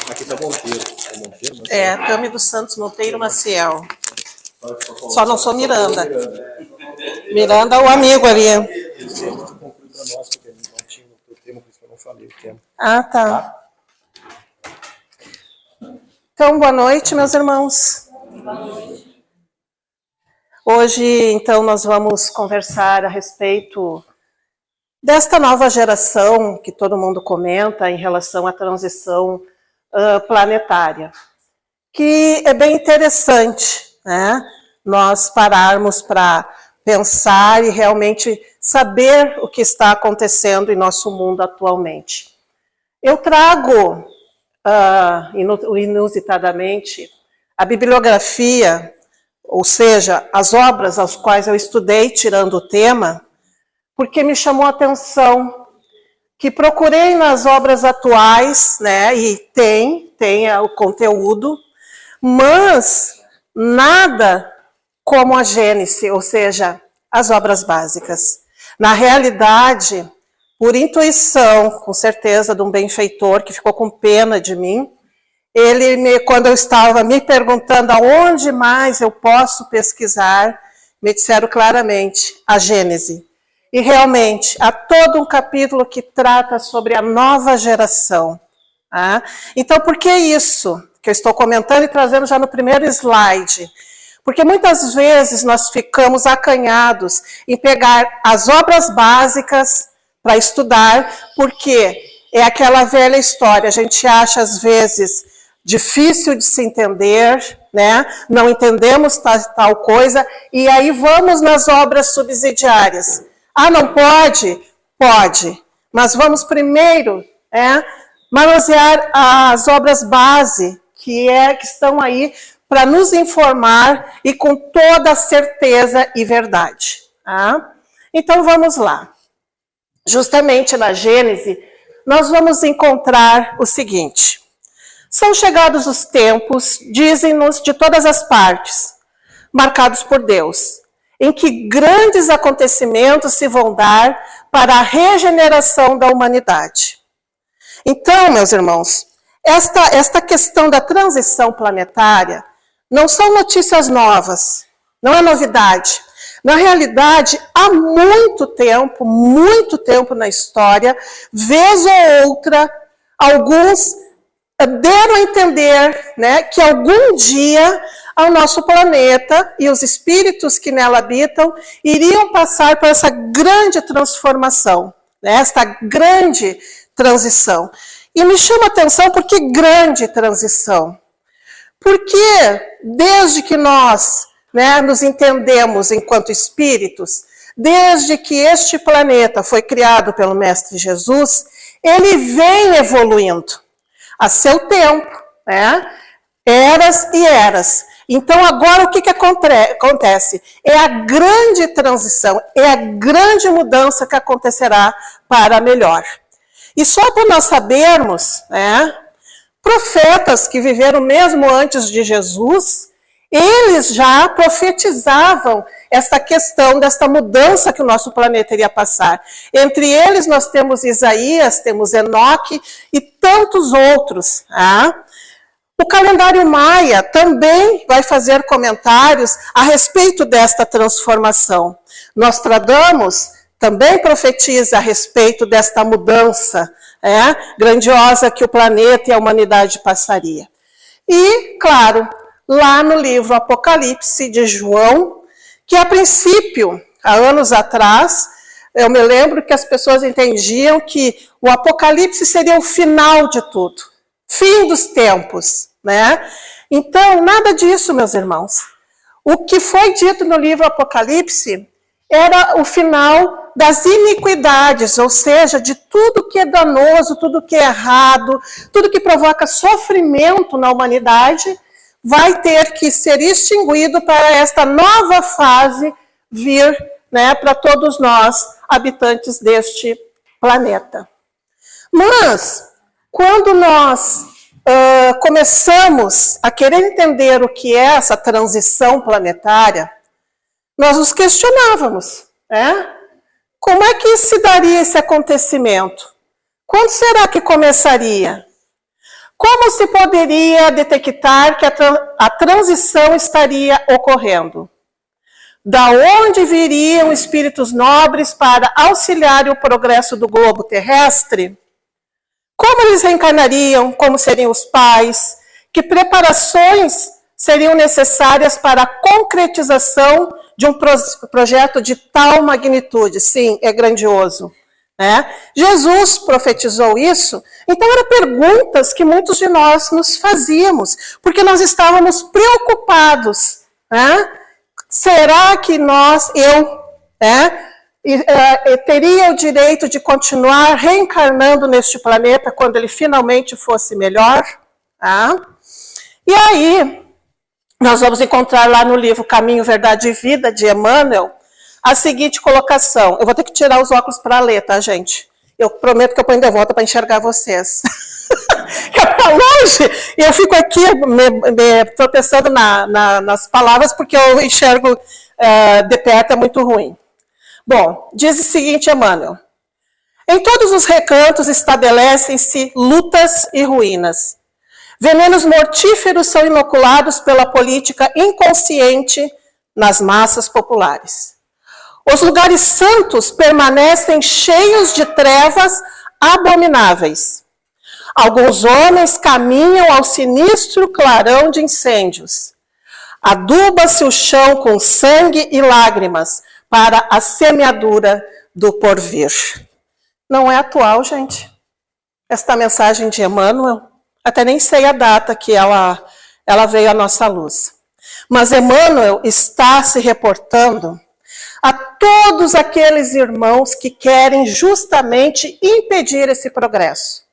Aqui tá Monteiro. Tami dos Santos Monteiro Maciel. Só não sou Miranda. Miranda é o amigo ali. Ah, tá. Então, boa noite, meus irmãos. Hoje, então, nós vamos conversar a respeito desta nova geração que todo mundo comenta em relação à transição planetária, que é bem interessante, né? Nós pararmos para pensar e realmente saber o que está acontecendo em nosso mundo atualmente. Eu trago, inusitadamente, a bibliografia, ou seja, as obras às quais eu estudei tirando o tema, porque me chamou a atenção que procurei nas obras atuais, né, e tem o conteúdo, mas nada como a Gênese, ou seja, as obras básicas. Na realidade, por intuição, com certeza, de um benfeitor que ficou com pena de mim, quando eu estava me perguntando aonde mais eu posso pesquisar, me disseram claramente a Gênese. E realmente, há todo um capítulo que trata sobre a nova geração. Tá? Então, por que isso que eu estou comentando e trazendo já no primeiro slide? Porque muitas vezes nós ficamos acanhados em pegar as obras básicas para estudar, porque é aquela velha história, a gente acha às vezes difícil de se entender, né? Não entendemos tal coisa, e aí vamos nas obras subsidiárias. Ah, não pode? Pode. Mas vamos primeiro manusear as obras base, que estão aí para nos informar e com toda a certeza e verdade. Tá? Então vamos lá. Justamente na Gênese, nós vamos encontrar o seguinte. São chegados os tempos, dizem-nos de todas as partes, marcados por Deus, em que grandes acontecimentos se vão dar para a regeneração da humanidade. Então, meus irmãos, esta questão da transição planetária não são notícias novas, não é novidade. Na realidade, há muito tempo na história, vez ou outra, alguns deram a entender, né, que algum dia ao nosso planeta e os espíritos que nela habitam iriam passar por essa grande transformação, né, esta grande transição. E me chama a atenção por que grande transição? Porque desde que nós, né, nos entendemos enquanto espíritos, desde que este planeta foi criado pelo Mestre Jesus, ele vem evoluindo a seu tempo, né? Eras e eras. Então agora o que acontece? É a grande transição, é a grande mudança que acontecerá para melhor. E só para nós sabermos, né, profetas que viveram mesmo antes de Jesus, eles já profetizavam essa questão desta mudança que o nosso planeta iria passar. Entre eles nós temos Isaías, temos Enoque e tantos outros. Tá? O calendário maia também vai fazer comentários a respeito desta transformação. Nostradamus também profetiza a respeito desta mudança grandiosa que o planeta e a humanidade passaria. E, claro, lá no livro Apocalipse de João, que a princípio, há anos atrás, eu me lembro que as pessoas entendiam que o Apocalipse seria o final de tudo, fim dos tempos, né? Então, nada disso, meus irmãos. O que foi dito no livro Apocalipse era o final das iniquidades, ou seja, de tudo que é danoso, tudo que é errado, tudo que provoca sofrimento na humanidade, vai ter que ser extinguido para esta nova fase vir, né, para todos nós, habitantes deste planeta. Mas, quando nós começamos a querer entender o que é essa transição planetária, nós nos questionávamos, né? Como é que se daria esse acontecimento? Quando será que começaria? Como se poderia detectar que a transição estaria ocorrendo? Da onde viriam espíritos nobres para auxiliar o progresso do globo terrestre? Como eles reencarnariam? Como seriam os pais? Que preparações seriam necessárias para a concretização de um projeto de tal magnitude? Sim, é grandioso, né? Jesus profetizou isso, então eram perguntas que muitos de nós nos fazíamos, porque nós estávamos preocupados, né? Será que teria o direito de continuar reencarnando neste planeta quando ele finalmente fosse melhor? Tá? E aí, nós vamos encontrar lá no livro Caminho, Verdade e Vida, de Emmanuel, a seguinte colocação. Eu vou ter que tirar os óculos para ler, tá, gente? Eu prometo que eu ponho de volta para enxergar vocês. É para longe, e eu fico aqui me tropeçando nas palavras, porque eu enxergo de perto, é muito ruim. Bom, diz o seguinte, Emmanuel. Em todos os recantos estabelecem-se lutas e ruínas. Venenos mortíferos são inoculados pela política inconsciente nas massas populares. Os lugares santos permanecem cheios de trevas abomináveis. Alguns homens caminham ao sinistro clarão de incêndios. Aduba-se o chão com sangue e lágrimas para a semeadura do porvir. Não é atual, gente? Esta mensagem de Emmanuel, até nem sei a data que ela veio à nossa luz. Mas Emmanuel está se reportando a todos aqueles irmãos que querem justamente impedir esse progresso.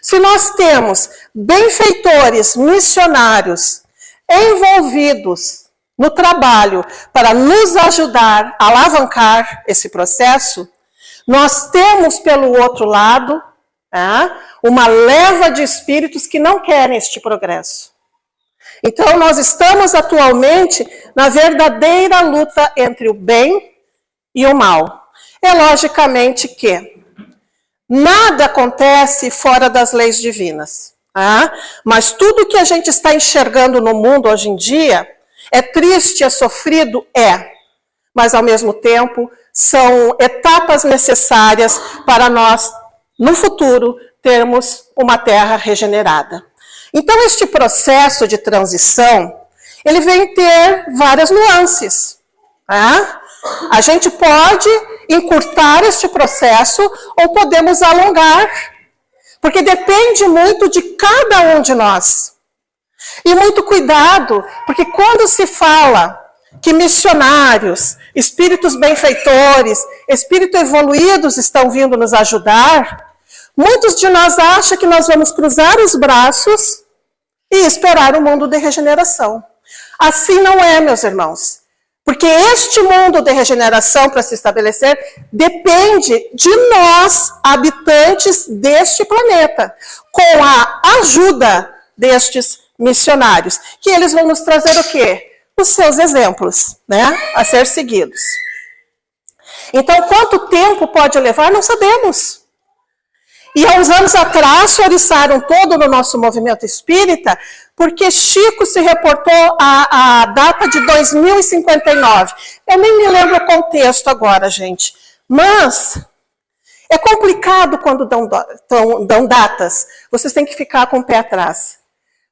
Se nós temos benfeitores, missionários, envolvidos no trabalho para nos ajudar a alavancar esse processo, nós temos pelo outro lado uma leva de espíritos que não querem este progresso. Então nós estamos atualmente na verdadeira luta entre o bem e o mal. É logicamente que nada acontece fora das leis divinas. Mas tudo que a gente está enxergando no mundo hoje em dia é triste, é sofrido, mas ao mesmo tempo são etapas necessárias para nós, no futuro, termos uma terra regenerada. Então, este processo de transição, ele vem ter várias nuances. A gente pode encurtar este processo ou podemos alongar, porque depende muito de cada um de nós. E muito cuidado, porque quando se fala que missionários, espíritos benfeitores, espíritos evoluídos estão vindo nos ajudar, muitos de nós acham que nós vamos cruzar os braços e esperar o mundo de regeneração. Assim não é, meus irmãos. Porque este mundo de regeneração, para se estabelecer, depende de nós, habitantes deste planeta, com a ajuda destes missionários, que eles vão nos trazer o quê? Os seus exemplos, a ser seguidos. Então, quanto tempo pode levar, não sabemos. E há uns anos atrás, se oriçaram todo no nosso movimento espírita, porque Chico se reportou a data de 2059. Eu nem me lembro o contexto agora, gente. Mas é complicado quando dão datas. Vocês têm que ficar com o pé atrás.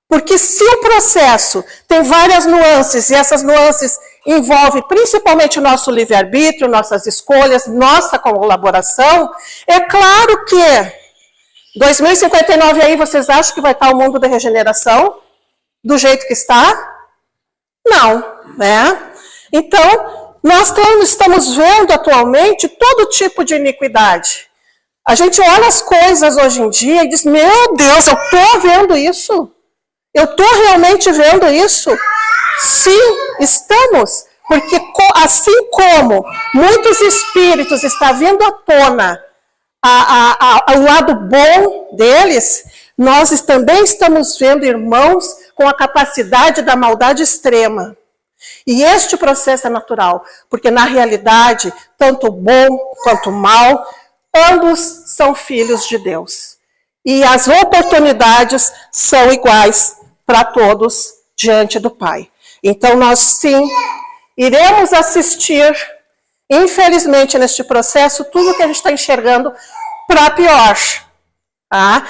Porque se o processo tem várias nuances, e essas nuances envolvem principalmente o nosso livre-arbítrio, nossas escolhas, nossa colaboração, é claro que 2059 aí, vocês acham que vai estar o mundo da regeneração do jeito que está? Não, Então, nós estamos vendo atualmente todo tipo de iniquidade. A gente olha as coisas hoje em dia e diz, meu Deus, eu estou vendo isso. Eu estou realmente vendo isso? Sim, estamos. Porque assim como muitos espíritos estão vindo à tona o lado bom deles, nós também estamos vendo irmãos com a capacidade da maldade extrema. E este processo é natural, porque na realidade, tanto o bom quanto o mal, ambos são filhos de Deus. E as oportunidades são iguais para todos diante do Pai. Então nós sim, iremos assistir, infelizmente neste processo, tudo que a gente está enxergando para pior. Tá?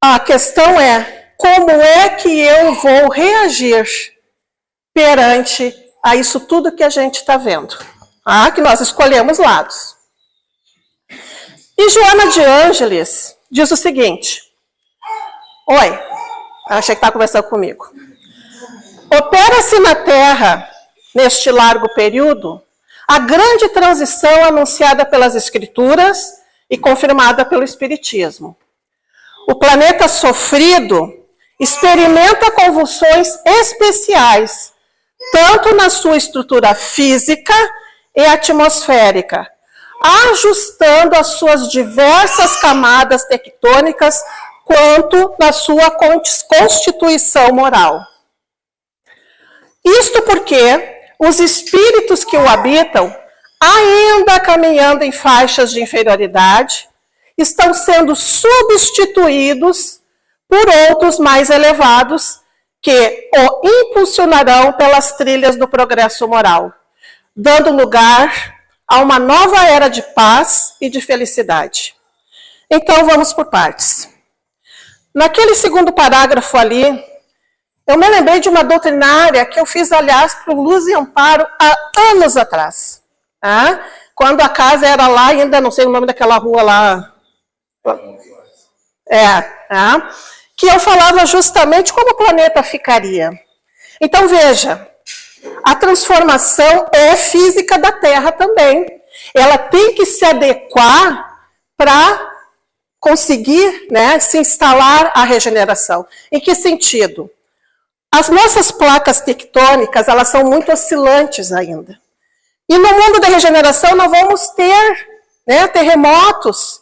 A questão é, como é que eu vou reagir perante a isso tudo que a gente está vendo? Tá? Que nós escolhemos lados. E Joana de Ângeles diz o seguinte: oi, achei que estava conversando comigo. Opera-se na Terra, neste largo período, a grande transição anunciada pelas Escrituras e confirmada pelo Espiritismo. O planeta sofrido experimenta convulsões especiais, tanto na sua estrutura física e atmosférica, ajustando as suas diversas camadas tectônicas, quanto na sua constituição moral. Isto porque os espíritos que o habitam, ainda caminhando em faixas de inferioridade, estão sendo substituídos por outros mais elevados que o impulsionarão pelas trilhas do progresso moral, dando lugar a uma nova era de paz e de felicidade. Então, vamos por partes. Naquele segundo parágrafo ali, eu me lembrei de uma doutrinária que eu fiz, aliás, para o Luz e Amparo há anos atrás. Tá? Quando a casa era lá, ainda não sei o nome daquela rua lá. Tá? Que eu falava justamente como o planeta ficaria. Então, veja, a transformação é física da Terra também. Ela tem que se adequar para conseguir, né, se instalar a regeneração. Em que sentido? As nossas placas tectônicas, elas são muito oscilantes ainda. E no mundo da regeneração nós vamos ter, né, terremotos,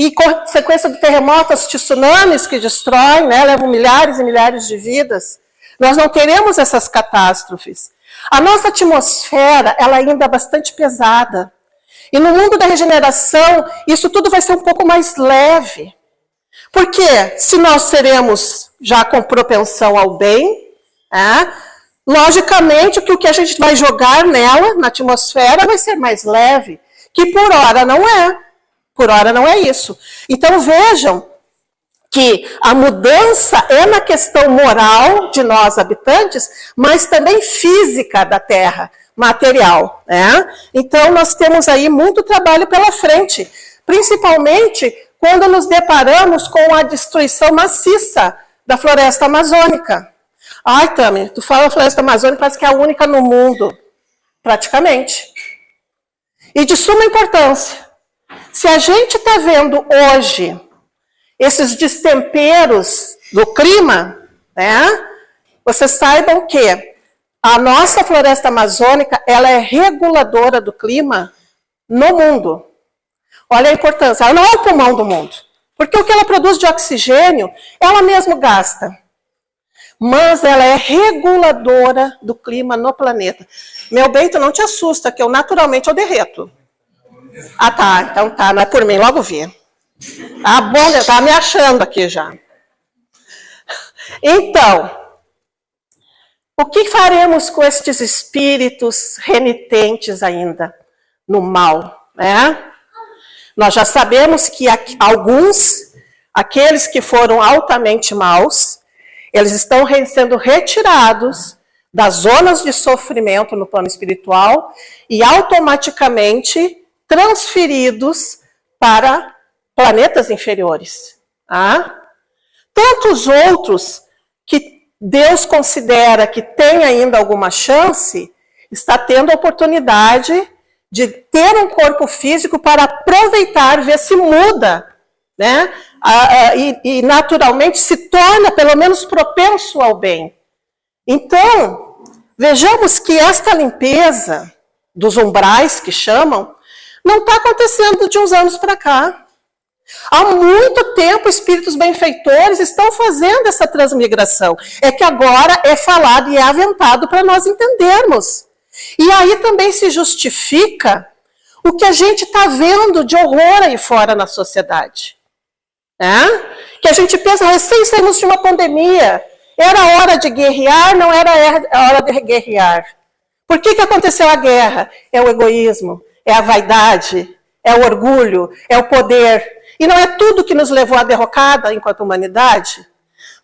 e consequência do terremoto, tsunamis que destroem, né, levam milhares e milhares de vidas. Nós não teremos essas catástrofes. A nossa atmosfera, ela ainda é bastante pesada. E no mundo da regeneração, isso tudo vai ser um pouco mais leve. Porque se nós seremos já com propensão ao bem, logicamente que o que a gente vai jogar nela, na atmosfera, vai ser mais leve. Que por hora não é. Por hora não é isso. Então vejam que a mudança é na questão moral de nós habitantes, mas também física da Terra, material. Né? Então nós temos aí muito trabalho pela frente, principalmente quando nos deparamos com a destruição maciça da floresta amazônica. Ai, Tami, tu fala floresta amazônica, parece que é a única no mundo, praticamente. E de suma importância. Se a gente está vendo hoje esses destemperos do clima, né, vocês saibam que a nossa floresta amazônica, ela é reguladora do clima no mundo. Olha a importância, ela não é o pulmão do mundo, porque o que ela produz de oxigênio, ela mesma gasta. Mas ela é reguladora do clima no planeta. Meu bem, tu não te assusta, que eu naturalmente derreto. Ah, tá, então tá, não é por mim, logo vi. Ah, bom, eu estava me achando aqui já. Então, o que faremos com estes espíritos renitentes ainda no mal, né? Nós já sabemos que alguns, aqueles que foram altamente maus, eles estão sendo retirados das zonas de sofrimento no plano espiritual e automaticamente transferidos para planetas inferiores. Tantos outros que Deus considera que tem ainda alguma chance, está tendo a oportunidade de ter um corpo físico para aproveitar, ver se muda, né? E naturalmente se torna pelo menos propenso ao bem. Então, vejamos que esta limpeza dos umbrais que chamam, não está acontecendo de uns anos para cá. Há muito tempo, espíritos benfeitores estão fazendo essa transmigração. É que agora é falado e é aventado para nós entendermos. E aí também se justifica o que a gente está vendo de horror aí fora na sociedade. Que a gente pensa, recém saímos de uma pandemia, era hora de guerrear, não era hora de guerrear. Por que aconteceu a guerra? É o egoísmo, é a vaidade, é o orgulho, é o poder. E não é tudo que nos levou à derrocada enquanto humanidade?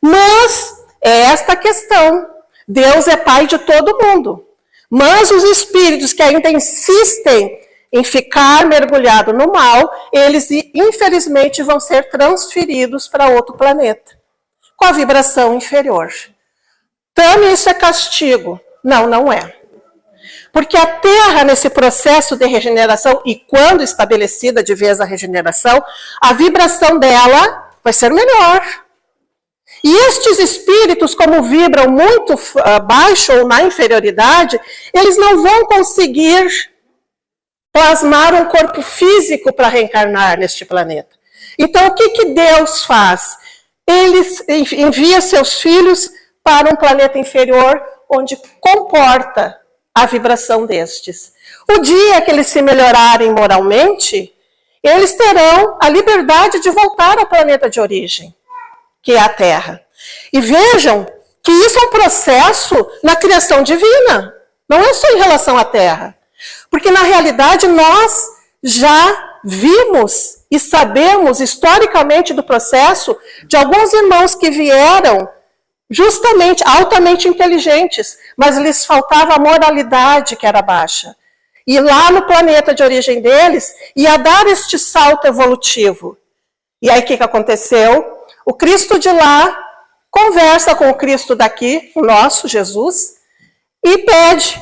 Mas é esta a questão. Deus é pai de todo mundo. Mas os espíritos que ainda insistem em ficar mergulhado no mal, eles infelizmente vão ser transferidos para outro planeta, com a vibração inferior. Então isso é castigo? Não, não é. Porque a Terra, nesse processo de regeneração, e quando estabelecida de vez a regeneração, a vibração dela vai ser melhor. E estes espíritos, como vibram muito baixo ou na inferioridade, eles não vão conseguir plasmar um corpo físico para reencarnar neste planeta. Então, o que Deus faz? Ele envia seus filhos para um planeta inferior, onde comporta a vibração destes. O dia que eles se melhorarem moralmente, eles terão a liberdade de voltar ao planeta de origem, que é a Terra. E vejam que isso é um processo na criação divina, não é só em relação à Terra. Porque, na realidade, nós já vimos e sabemos historicamente do processo de alguns irmãos que vieram justamente altamente inteligentes, mas lhes faltava a moralidade que era baixa. E lá no planeta de origem deles, ia dar este salto evolutivo. E aí o que aconteceu? O Cristo de lá conversa com o Cristo daqui, o nosso Jesus, e pede: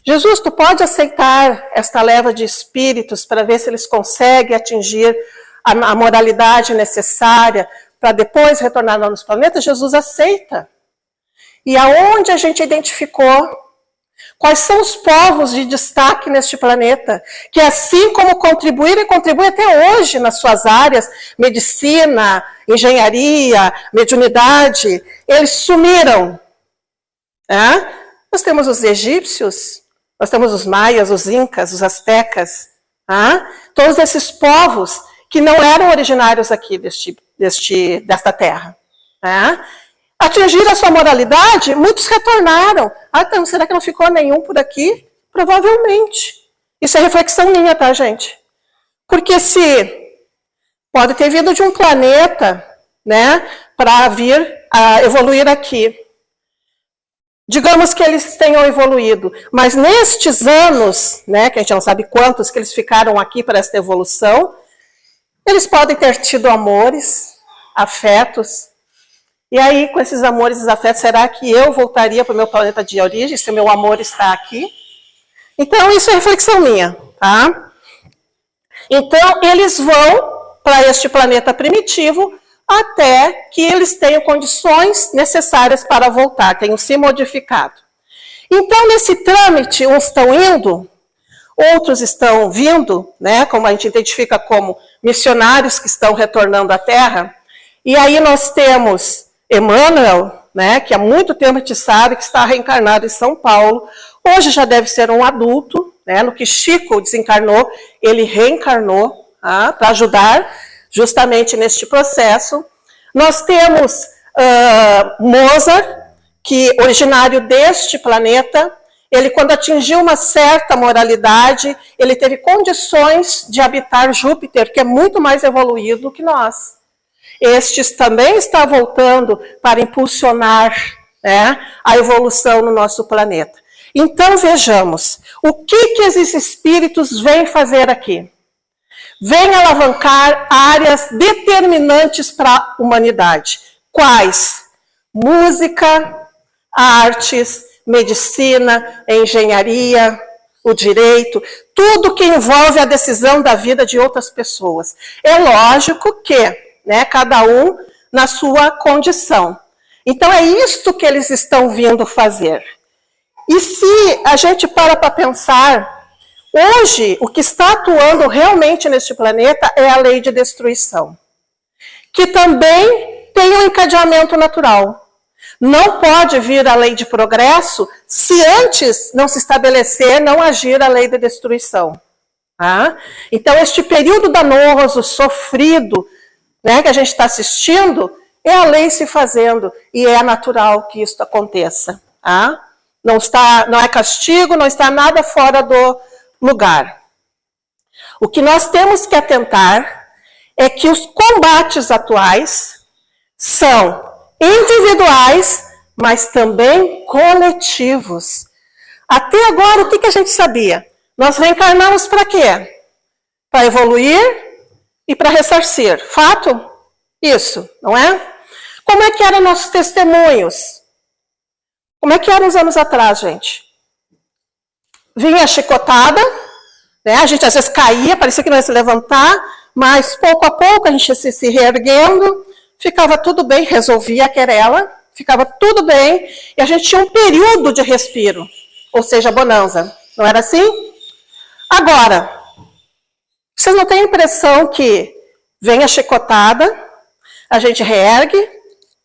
Jesus, tu pode aceitar esta leva de espíritos para ver se eles conseguem atingir a moralidade necessária para depois retornar lá nos planetas? Jesus aceita. E aonde a gente identificou quais são os povos de destaque neste planeta, que assim como contribuíram e contribuem até hoje nas suas áreas, medicina, engenharia, mediunidade, eles sumiram. Nós temos os egípcios, nós temos os maias, os incas, os astecas, todos esses povos que não eram originários aqui desta terra. Atingiram a sua moralidade, muitos retornaram. Então, será que não ficou nenhum por aqui? Provavelmente. Isso é reflexão minha, tá, gente? Porque se pode ter vindo de um planeta, né, para vir a evoluir aqui. Digamos que eles tenham evoluído, mas nestes anos, né, que a gente não sabe quantos que eles ficaram aqui para esta evolução, eles podem ter tido amores, afetos. E aí, com esses amores e afetos, será que eu voltaria para o meu planeta de origem, se o meu amor está aqui? Então, isso é reflexão minha, tá? Então, eles vão para este planeta primitivo até que eles tenham condições necessárias para voltar, tenham se modificado. Então, nesse trâmite, uns estão indo, outros estão vindo, né, como a gente identifica como missionários que estão retornando à Terra. E aí nós temos Emmanuel, né, que há muito tempo a gente sabe que está reencarnado em São Paulo. Hoje já deve ser um adulto, né, no que Chico desencarnou, ele reencarnou para ajudar justamente neste processo. Nós temos Mozart, que originário deste planeta, ele quando atingiu uma certa moralidade, ele teve condições de habitar Júpiter, que é muito mais evoluído que nós. Estes também está voltando para impulsionar, né, a evolução no nosso planeta. Então vejamos, o que esses espíritos vêm fazer aqui? Vêm alavancar áreas determinantes para a humanidade. Quais? Música, artes, medicina, engenharia, o direito, tudo que envolve a decisão da vida de outras pessoas. É lógico que, né, cada um na sua condição. Então é isto que eles estão vindo fazer. E se a gente para pensar, Hoje, o que está atuando realmente neste planeta é a lei de destruição, que também tem um encadeamento natural. Não pode vir a lei de progresso se antes não se estabelecer, não agir a lei de destruição. Tá? Então, este período danoso, sofrido, né, que a gente está assistindo, é a lei se fazendo, e é natural que isso aconteça. Tá? Não é castigo, não está nada fora do lugar. O que nós temos que atentar é que os combates atuais são individuais, mas também coletivos. Até agora, o que a gente sabia? Nós reencarnamos para quê? Para evoluir e para ressarcir. Fato? Isso, não é? Como é que eram nossos testemunhos? Como é que eram uns anos atrás, gente? Vinha a chicotada, né? A gente às vezes caía, parecia que não ia se levantar, mas pouco a pouco a gente ia se reerguendo, ficava tudo bem, resolvia a querela, ficava tudo bem, e a gente tinha um período de respiro, ou seja, bonança. Não era assim? Agora, vocês não têm a impressão que vem a chicotada, a gente reergue,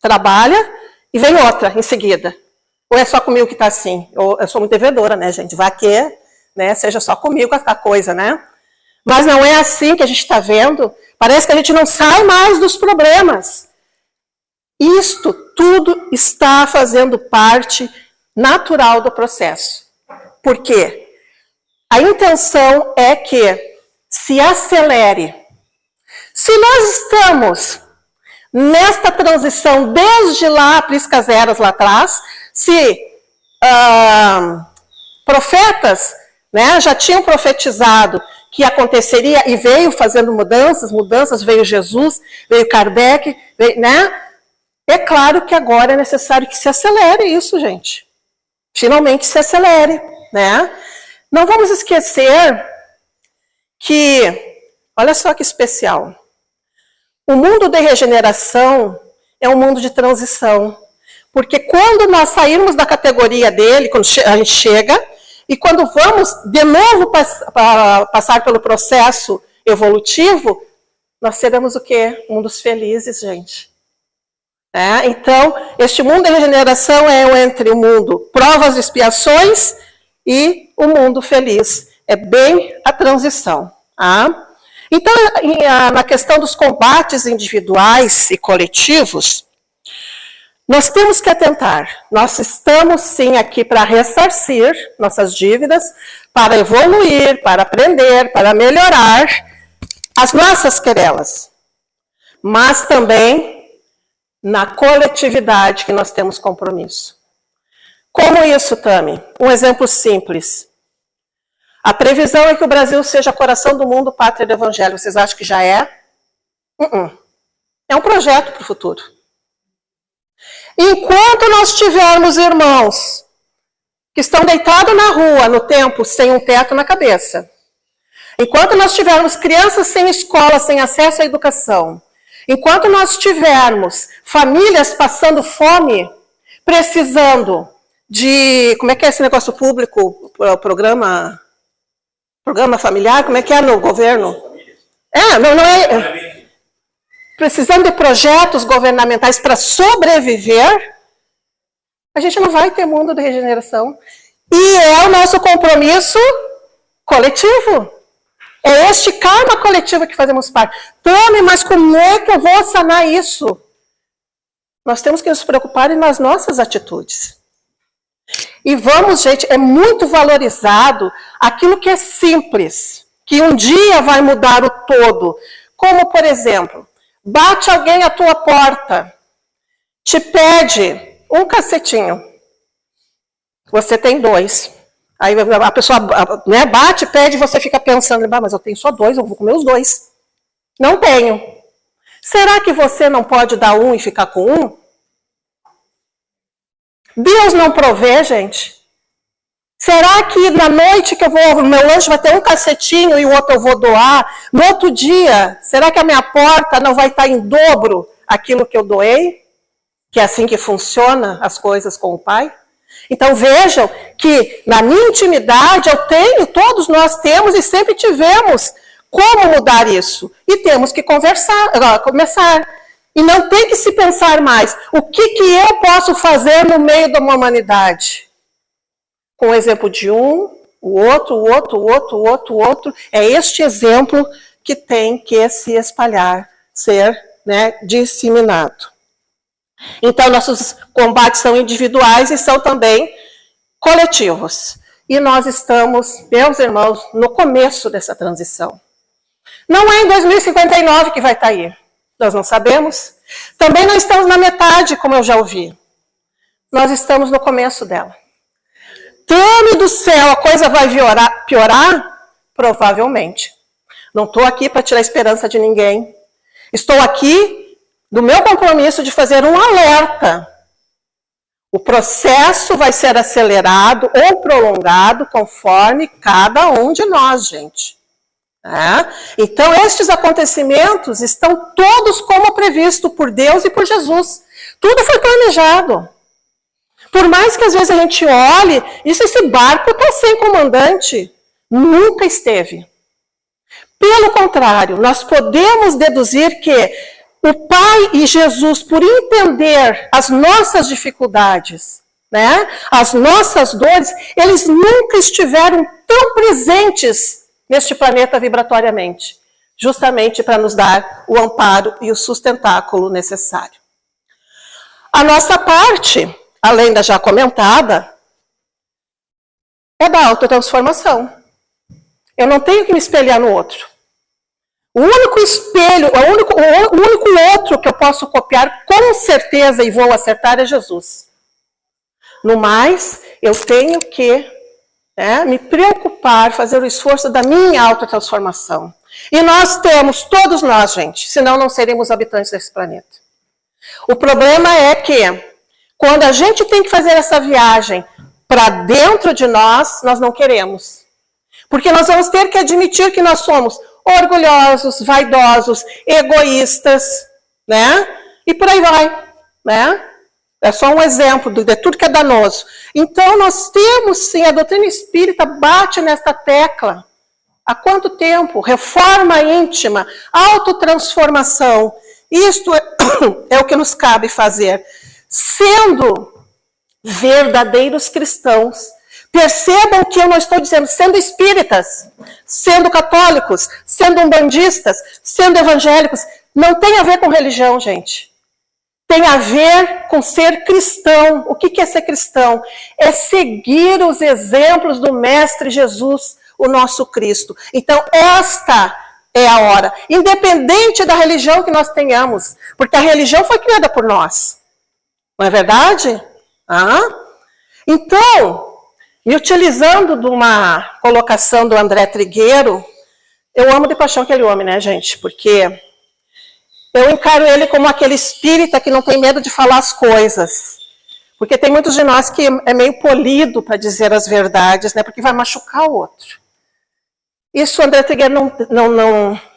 trabalha, e vem outra em seguida? Ou é só comigo que está assim? Ou eu sou muito devedora, né, gente? Vai que, né, seja só comigo a coisa, né? Mas não é assim que a gente está vendo. Parece que a gente não sai mais dos problemas. Isto tudo está fazendo parte natural do processo. Por quê? A intenção é que se acelere. Se nós estamos nesta transição desde lá, priscas eras lá atrás, se profetas, né, já tinham profetizado que aconteceria e veio fazendo mudanças, veio Jesus, veio Kardec, né? É claro que agora é necessário que se acelere isso, gente. Finalmente se acelere, né? Não vamos esquecer que, olha só que especial, o mundo de regeneração é um mundo de transição. Porque quando nós sairmos da categoria dele, quando a gente chega, e quando vamos de novo passar pelo processo evolutivo, nós seremos o quê? Mundos felizes, gente. Então, este mundo de regeneração é entre o mundo provas e expiações e o mundo feliz. É bem a transição. Tá? Então, na questão dos combates individuais e coletivos, nós temos que atentar. Nós estamos, sim, aqui para ressarcir nossas dívidas, para evoluir, para aprender, para melhorar as nossas querelas. Mas também na coletividade que nós temos compromisso. Como isso, Tami? Um exemplo simples. A previsão é que o Brasil seja coração do mundo, pátria do evangelho. Vocês acham que já é? É um projeto para o futuro. Enquanto nós tivermos irmãos que estão deitados na rua, no tempo, sem um teto na cabeça, enquanto nós tivermos crianças sem escola, sem acesso à educação, enquanto nós tivermos famílias passando fome, precisando de... Como é que é esse negócio público? O programa familiar? Como é que é no governo? Não é... Precisando de projetos governamentais para sobreviver, a gente não vai ter mundo de regeneração. E é o nosso compromisso coletivo. É este karma coletivo que fazemos parte. Tome, mas como é que eu vou sanar isso? Nós temos que nos preocupar nas nossas atitudes. E vamos, gente, é muito valorizado aquilo que é simples, que um dia vai mudar o todo. Como, por exemplo, bate alguém à tua porta, te pede um cacetinho. Você tem 2. Aí a pessoa, né, bate, pede, você fica pensando, mas eu tenho só 2, eu vou comer os 2. Não tenho. Será que você não pode dar 1 e ficar com 1? Deus não provê, gente? Será que na noite que eu vou, meu lanche vai ter um cacetinho e o outro eu vou doar? No outro dia, será que a minha porta não vai estar em dobro aquilo que eu doei? Que é assim que funciona as coisas com o Pai? Então vejam que na minha intimidade eu tenho, todos nós temos e sempre tivemos como mudar isso. E temos que começar. E não tem que se pensar mais, o que eu posso fazer no meio de uma humanidade? Com o exemplo de um, o outro. É este exemplo que tem que se espalhar, ser, né, disseminado. Então, nossos combates são individuais e são também coletivos. E nós estamos, meus irmãos, no começo dessa transição. Não é em 2059 que vai estar aí. Nós não sabemos. Também não estamos na metade, como eu já ouvi. Nós estamos no começo dela. Dame do céu, a coisa vai piorar? Provavelmente. Não estou aqui para tirar a esperança de ninguém. Estou aqui do meu compromisso de fazer um alerta. O processo vai ser acelerado ou prolongado conforme cada um de nós, gente. Então, estes acontecimentos estão todos como previsto por Deus e por Jesus. Tudo foi planejado. Por mais que às vezes a gente olhe, esse barco está sem comandante. Nunca esteve. Pelo contrário, nós podemos deduzir que o Pai e Jesus, por entender as nossas dificuldades, né, as nossas dores, eles nunca estiveram tão presentes neste planeta vibratoriamente, justamente para nos dar o amparo e o sustentáculo necessário. A nossa parte, além da já comentada, é da autotransformação. Eu não tenho que me espelhar no outro. O único espelho, o único outro que eu posso copiar com certeza e vou acertar é Jesus. No mais, eu tenho que me preocupar, fazer o esforço da minha autotransformação. E nós temos, todos nós, gente, senão não seríamos habitantes desse planeta. O problema é que, quando a gente tem que fazer essa viagem para dentro de nós, nós não queremos. Porque nós vamos ter que admitir que nós somos orgulhosos, vaidosos, egoístas, né? E por aí vai, né? É só um exemplo de tudo que é danoso. Então, nós temos, sim, a doutrina espírita bate nesta tecla. Há quanto tempo? Reforma íntima, autotransformação. Isto é o que nos cabe fazer. Sendo verdadeiros cristãos. Percebam que eu não estou dizendo sendo espíritas, sendo católicos, sendo umbandistas, sendo evangélicos. Não tem a ver com religião, gente. Tem a ver com ser cristão. O que é ser cristão? É seguir os exemplos do Mestre Jesus, o nosso Cristo. Então, esta é a hora. Independente da religião que nós tenhamos. Porque a religião foi criada por nós. Não é verdade? Então, me utilizando de uma colocação do André Trigueiro, eu amo de paixão aquele homem, né, gente? Porque eu encaro ele como aquele espírita que não tem medo de falar as coisas. Porque tem muitos de nós que é meio polido para dizer as verdades, né? Porque vai machucar o outro. Isso o André Trigueiro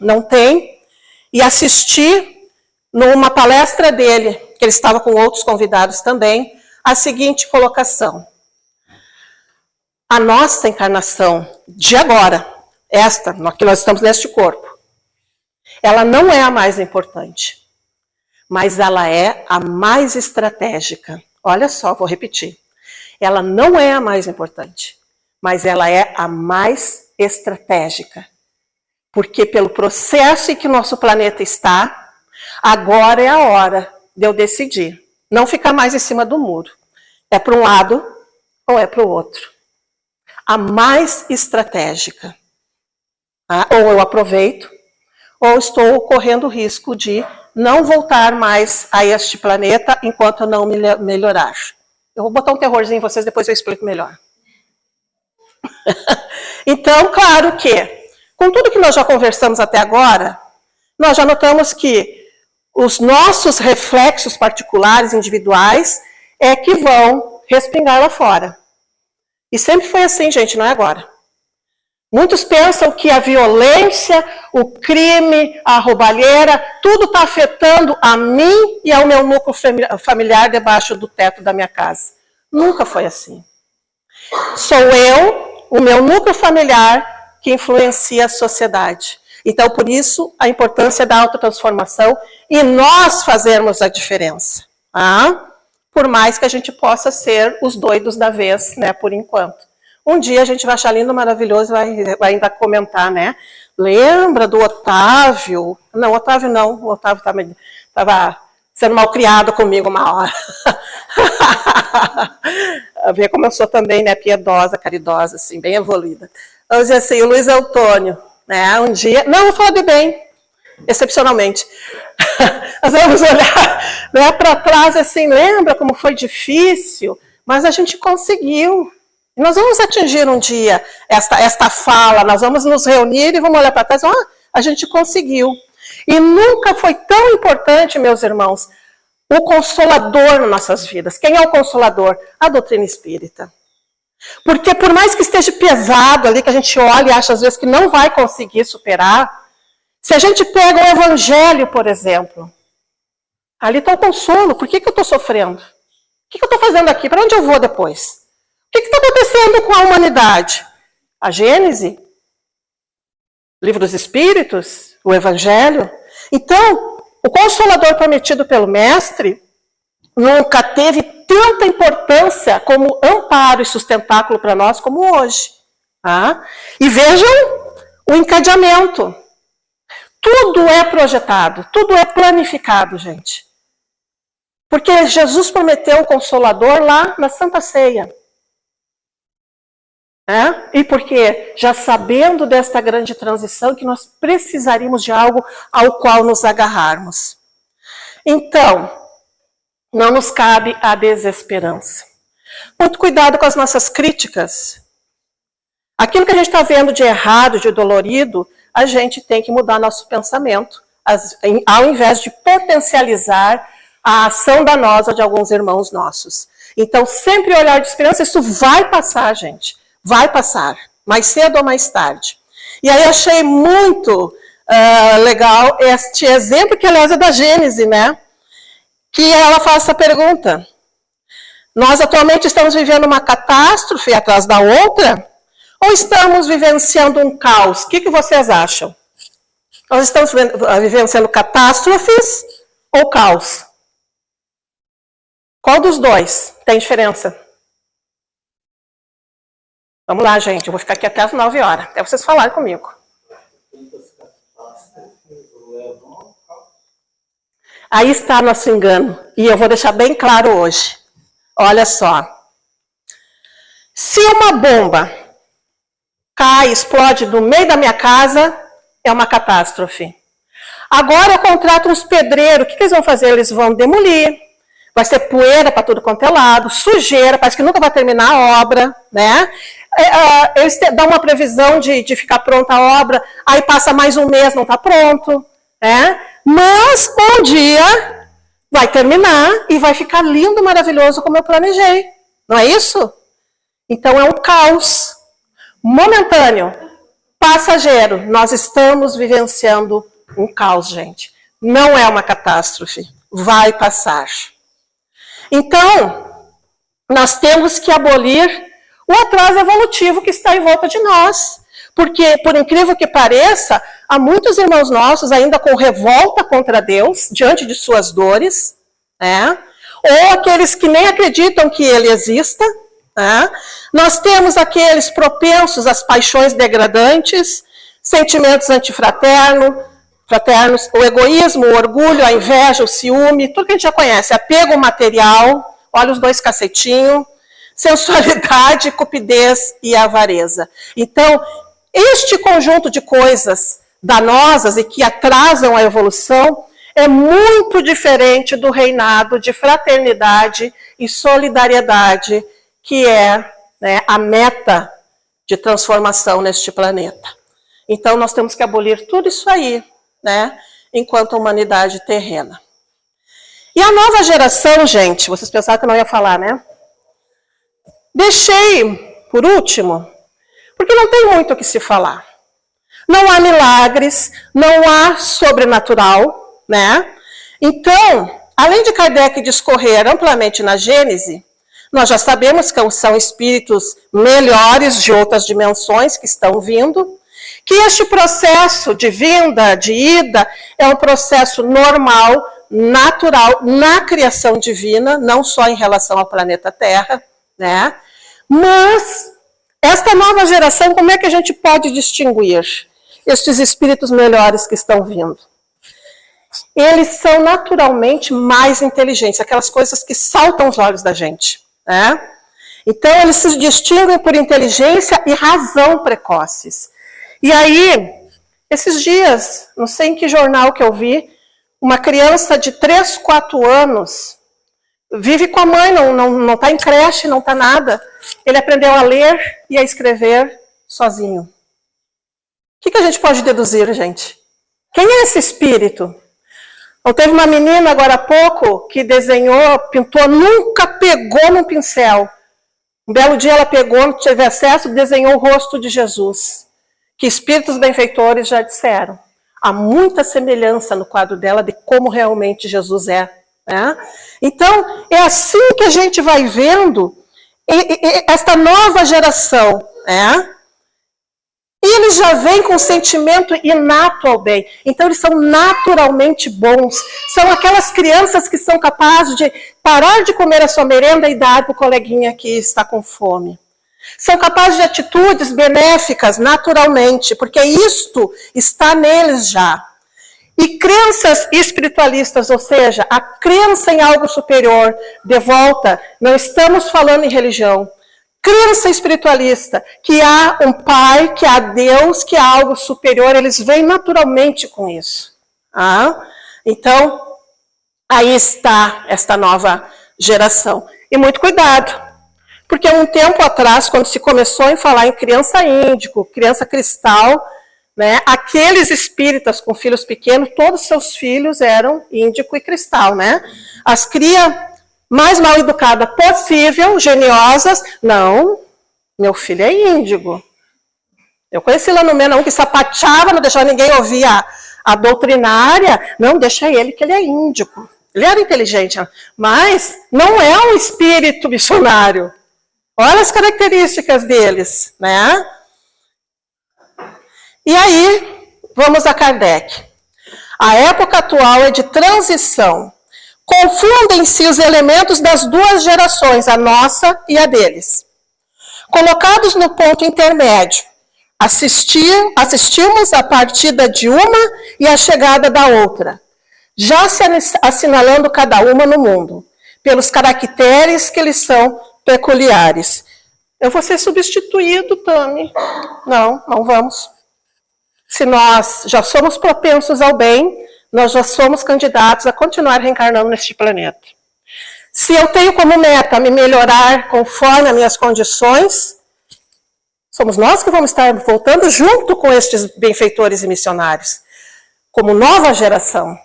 não tem. E assisti numa palestra dele, que ele estava com outros convidados também, a seguinte colocação. A nossa encarnação de agora, esta, que nós estamos neste corpo, ela não é a mais importante, mas ela é a mais estratégica. Olha só, vou repetir. Ela não é a mais importante, mas ela é a mais estratégica. Porque pelo processo em que o nosso planeta está, agora é a hora de eu decidir. Não ficar mais em cima do muro. É para um lado ou é para o outro. A mais estratégica. Ou eu aproveito, ou estou correndo o risco de não voltar mais a este planeta enquanto eu não me melhorar. Eu vou botar um terrorzinho em vocês, depois eu explico melhor. Então, claro que, com tudo que nós já conversamos até agora, nós já notamos que os nossos reflexos particulares, individuais, é que vão respingar lá fora. E sempre foi assim, gente, não é agora. Muitos pensam que a violência, o crime, a roubalheira, tudo está afetando a mim e ao meu núcleo familiar debaixo do teto da minha casa. Nunca foi assim. Sou eu, o meu núcleo familiar, que influencia a sociedade. Então, por isso, a importância da autotransformação e nós fazermos a diferença. Tá? Por mais que a gente possa ser os doidos da vez, né, por enquanto. Um dia a gente vai achar lindo, maravilhoso, vai ainda comentar, né? Lembra do Otávio? Não, Otávio não. O Otávio estava sendo mal criado comigo uma hora. Ver como eu sou também, né, piedosa, caridosa, assim, bem evoluída. Vamos dizer assim, o Luiz Antônio, né, um dia... Não, vou falar de bem, excepcionalmente. Nós vamos olhar, né, para trás, assim, lembra como foi difícil? Mas a gente conseguiu. Nós vamos atingir um dia esta fala, nós vamos nos reunir e vamos olhar para trás, a gente conseguiu. E nunca foi tão importante, meus irmãos, o Consolador nas nossas vidas. Quem é o Consolador? A doutrina espírita. Porque por mais que esteja pesado ali, que a gente olha e acha às vezes que não vai conseguir superar, se a gente pega o Evangelho, por exemplo, ali está o consolo. Por que eu estou sofrendo? O que eu estou fazendo aqui? Para onde eu vou depois? O que está acontecendo com a humanidade? A Gênese? Livro dos Espíritos? O Evangelho? Então, o Consolador prometido pelo Mestre nunca teve tanta importância como amparo e sustentáculo para nós como hoje. Tá? E vejam o encadeamento. Tudo é projetado, tudo é planificado, gente. Porque Jesus prometeu o Consolador lá na Santa Ceia. E porque, já sabendo desta grande transição, que nós precisaríamos de algo ao qual nos agarrarmos. Então, não nos cabe a desesperança. Muito cuidado com as nossas críticas. Aquilo que a gente está vendo de errado, de dolorido, a gente tem que mudar nosso pensamento, ao invés de potencializar a ação danosa de alguns irmãos nossos. Então, sempre olhar de esperança, isso vai passar, gente. Vai passar, mais cedo ou mais tarde. E aí achei muito legal este exemplo, que aliás é da Gênese, né? Que ela faz essa pergunta. Nós atualmente estamos vivendo uma catástrofe atrás da outra? Ou estamos vivenciando um caos? O que vocês acham? Nós estamos vivenciando catástrofes ou caos? Qual dos dois tem diferença? Vamos lá, gente. Eu vou ficar aqui até as 9 horas. Até vocês falarem comigo. Aí está nosso engano. E eu vou deixar bem claro hoje. Olha só. Se uma bomba cai, explode no meio da minha casa, é uma catástrofe. Agora eu contrato uns pedreiros. O que eles vão fazer? Eles vão demolir. Vai ser poeira para tudo quanto é lado, sujeira, parece que nunca vai terminar a obra, né? Eles dão uma previsão de ficar pronta a obra, aí passa mais um mês, não está pronto, né? Mas um dia vai terminar e vai ficar lindo, maravilhoso como eu planejei, não é isso? Então é um caos momentâneo, passageiro. Nós estamos vivenciando um caos, gente. Não é uma catástrofe, vai passar. Então, nós temos que abolir o atraso evolutivo que está em volta de nós. Porque, por incrível que pareça, há muitos irmãos nossos ainda com revolta contra Deus, diante de suas dores, né? Ou aqueles que nem acreditam que Ele exista. Né? Nós temos aqueles propensos às paixões degradantes, sentimentos antifraternos, o egoísmo, o orgulho, a inveja, o ciúme, tudo que a gente já conhece, apego material, olha os dois cacetinhos, sensualidade, cupidez e avareza. Então, este conjunto de coisas danosas e que atrasam a evolução é muito diferente do reinado de fraternidade e solidariedade, que é, né, a meta de transformação neste planeta. Então, nós temos que abolir tudo isso aí, né, enquanto a humanidade terrena. E a nova geração, gente, vocês pensaram que eu não ia falar, né? Deixei por último, porque não tem muito o que se falar. Não há milagres, não há sobrenatural, né? Então, além de Kardec discorrer amplamente na Gênese, Nós já sabemos que são espíritos melhores de outras dimensões que estão vindo, que este processo de vinda, de ida, é um processo normal, natural, na criação divina, não só em relação ao planeta Terra, né? Mas, esta nova geração, como é que a gente pode distinguir estes espíritos melhores que estão vindo? Eles são naturalmente mais inteligentes, aquelas coisas que saltam os olhos da gente, né? Então, eles se distinguem por inteligência e razão precoces. E aí, esses dias, não sei em que jornal que eu vi, uma criança de 3, 4 anos, vive com a mãe, não está em creche, não está nada. Ele aprendeu a ler e a escrever sozinho. O que a gente pode deduzir, gente? Quem é esse espírito? Ou teve uma menina agora há pouco que desenhou, pintou, nunca pegou num pincel. Um belo dia ela pegou, não teve acesso, desenhou o rosto de Jesus. Que espíritos benfeitores já disseram. Há muita semelhança no quadro dela de como realmente Jesus é. Né? Então, é assim que a gente vai vendo esta nova geração. Né? E eles já vêm com um sentimento inato ao bem. Então, eles são naturalmente bons. São aquelas crianças que são capazes de parar de comer a sua merenda e dar para o coleguinha que está com fome. São capazes de atitudes benéficas naturalmente, porque isto está neles já. E crenças espiritualistas, ou seja, a crença em algo superior, de volta, não estamos falando em religião. Crença espiritualista, que há um Pai, que há Deus, que há algo superior, eles vêm naturalmente com isso. Então, aí está esta nova geração. E muito cuidado. Porque há um tempo atrás, quando se começou a falar em criança índico, criança cristal, né, aqueles espíritas com filhos pequenos, todos seus filhos eram índico e cristal, né? As crias mais mal educadas possível, geniosas, não, meu filho é índigo. Eu conheci lá no Menão que sapateava, não deixava ninguém ouvir a doutrinária, não, deixa ele que ele é índico. Ele era inteligente, mas não é um espírito missionário. Olha as características deles, né? E aí, vamos a Kardec. A época atual é de transição. Confundem-se os elementos das duas gerações, a nossa e a deles. Colocados no ponto intermédio, assistimos a partida de uma e a chegada da outra, já se assinalando cada uma no mundo, pelos caracteres que lhes são peculiares. Eu vou ser substituído, Tami. Não vamos. Se nós já somos propensos ao bem, nós já somos candidatos a continuar reencarnando neste planeta. Se eu tenho como meta me melhorar conforme as minhas condições, somos nós que vamos estar voltando junto com estes benfeitores e missionários, como nova geração.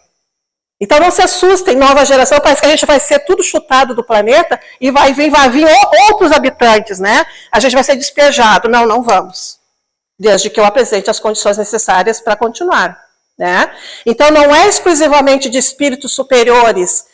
Então não se assustem, nova geração, parece que a gente vai ser tudo chutado do planeta e vai vir outros habitantes, né? A gente vai ser despejado. Não vamos. Desde que eu apresente as condições necessárias para continuar, né? Então não é exclusivamente de espíritos superiores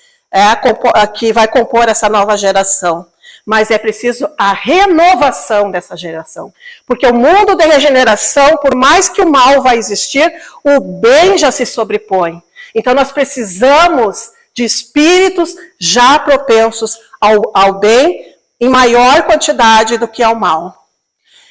que vai compor essa nova geração, mas é preciso a renovação dessa geração. Porque o mundo da regeneração, por mais que o mal vai existir, o bem já se sobrepõe. Então, nós precisamos de espíritos já propensos ao bem em maior quantidade do que ao mal.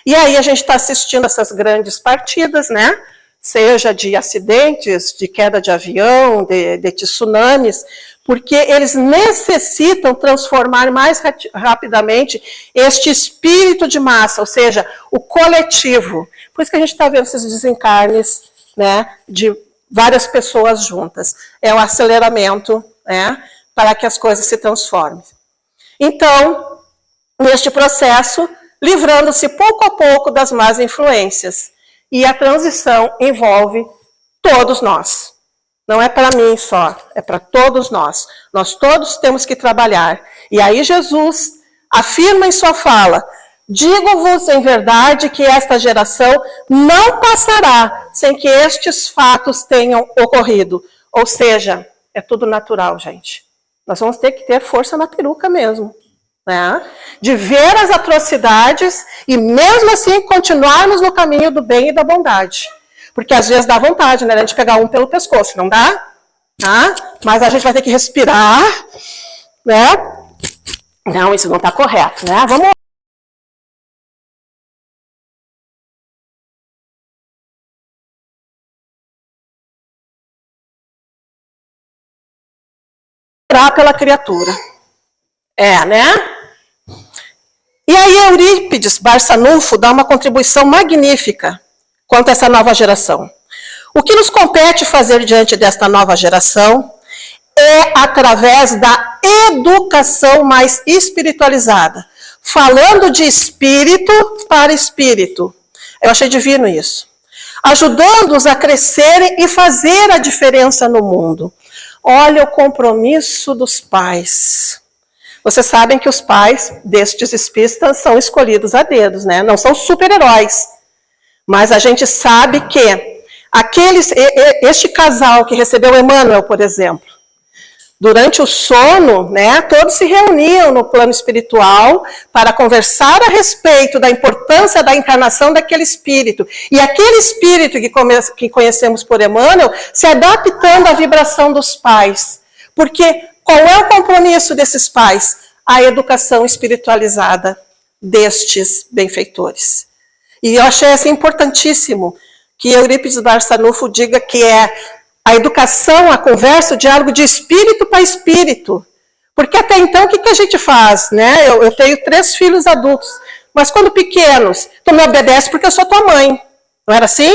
E aí a gente está assistindo essas grandes partidas, né? Seja de acidentes, de queda de avião, de tsunamis, porque eles necessitam transformar mais rapidamente este espírito de massa, ou seja, o coletivo. Por isso que a gente está vendo esses desencarnes, né, de várias pessoas juntas. É o aceleramento, né, para que as coisas se transformem. Então, neste processo, livrando-se pouco a pouco das más influências. E a transição envolve todos nós. Não é para mim só, é para todos nós. Nós todos temos que trabalhar. E aí Jesus afirma em sua fala: digo-vos em verdade que esta geração não passará sem que estes fatos tenham ocorrido. Ou seja, é tudo natural, gente. Nós vamos ter que ter força na peruca mesmo, né? De ver as atrocidades e mesmo assim continuarmos no caminho do bem e da bondade. Porque às vezes dá vontade, né? A gente pegar um pelo pescoço, não dá? Tá? Mas a gente vai ter que respirar, né? Não, isso não está correto, né? Vamos orar pela criatura. Né? E aí Eurípides Barçanufo dá uma contribuição magnífica quanto a essa nova geração. O que nos compete fazer diante desta nova geração é através da educação mais espiritualizada, falando de espírito para espírito. Eu achei divino isso. Ajudando-os a crescerem e fazer a diferença no mundo. Olha o compromisso dos pais. Vocês sabem que os pais destes espíritas são escolhidos a dedos, né? Não são super-heróis. Mas a gente sabe que este casal que recebeu Emmanuel, por exemplo, durante o sono, né, todos se reuniam no plano espiritual para conversar a respeito da importância da encarnação daquele espírito. E aquele espírito que conhecemos por Emmanuel se adaptando à vibração dos pais. Porque qual é o compromisso desses pais? A educação espiritualizada destes benfeitores. E eu achei assim importantíssimo que Eurípides Barçanufo diga que é a educação, a conversa, o diálogo de espírito para espírito. Porque até então, o que a gente faz? Né? Eu tenho 3 filhos adultos, mas quando pequenos, tu me obedece porque eu sou tua mãe. Não era assim?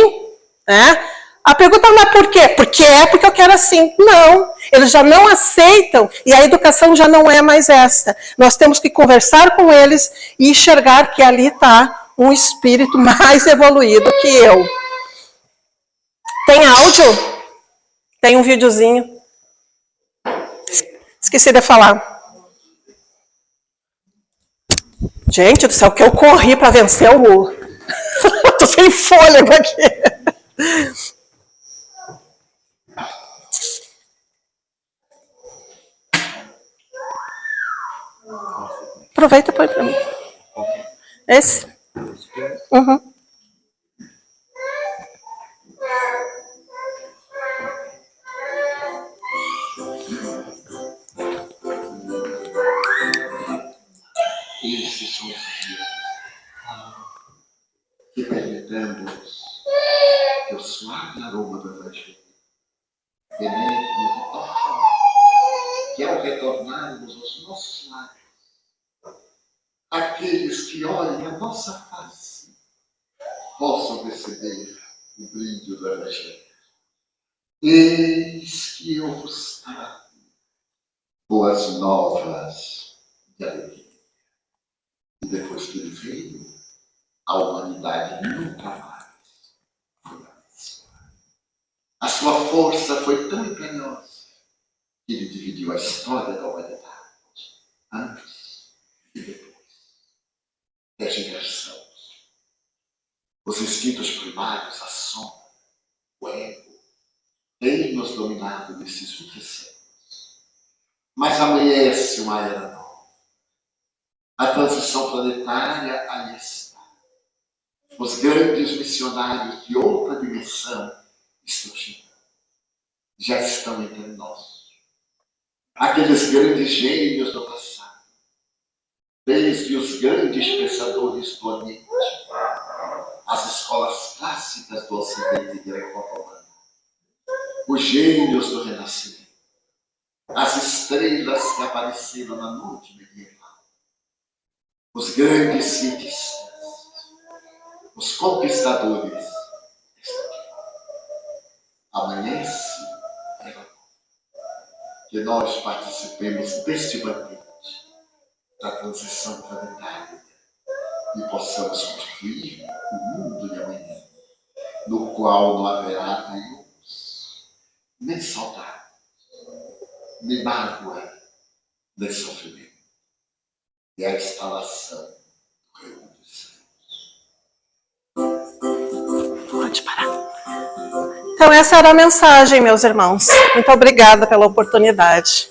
A pergunta não é por quê? Porque eu quero assim. Não, eles já não aceitam e a educação já não é mais esta. Nós temos que conversar com eles e enxergar que ali está um espírito mais evoluído que eu. Tem áudio? Tem um videozinho. Esqueci de falar. Gente do céu, que eu corri para vencer o Mu. Tô sem fôlego aqui. Aproveita e põe para mim. Esse? Uhum. Esses são os dias que permitamos que o suave aroma do Evangelho penetre-nos de tal forma que ao retornarmos aos nossos lares, aqueles que olhem a nossa face possam receber o brilho do Evangelho. Eis que eu vos trago boas novas de alegria. E depois que ele veio, a humanidade nunca mais foi abençoada. A sua força foi tão imperiosa que ele dividiu a história da humanidade antes e depois. Regeneração. Os instintos primários, a sombra, o ego, têm nos dominado nesses últimos séculos. Mas amanhece uma era nova. A transição planetária aí está. Os grandes missionários de outra dimensão estão chegando. Já estão entre nós. Aqueles grandes gênios do passado, desde os grandes pensadores do Oriente, as escolas clássicas do Ocidente greco-romano, os gênios do Renascimento, as estrelas que apareceram na noite medieval, os grandes cientistas, os conquistadores, amanhece que nós participemos deste banquete da transição planetária e possamos construir o mundo de amanhã, no qual não haverá nem luz, nem saudade, nem mágoa, nem sofrimento. E a instalação do reino dos céus. Pode parar. Então essa era a mensagem, meus irmãos. Muito obrigada pela oportunidade.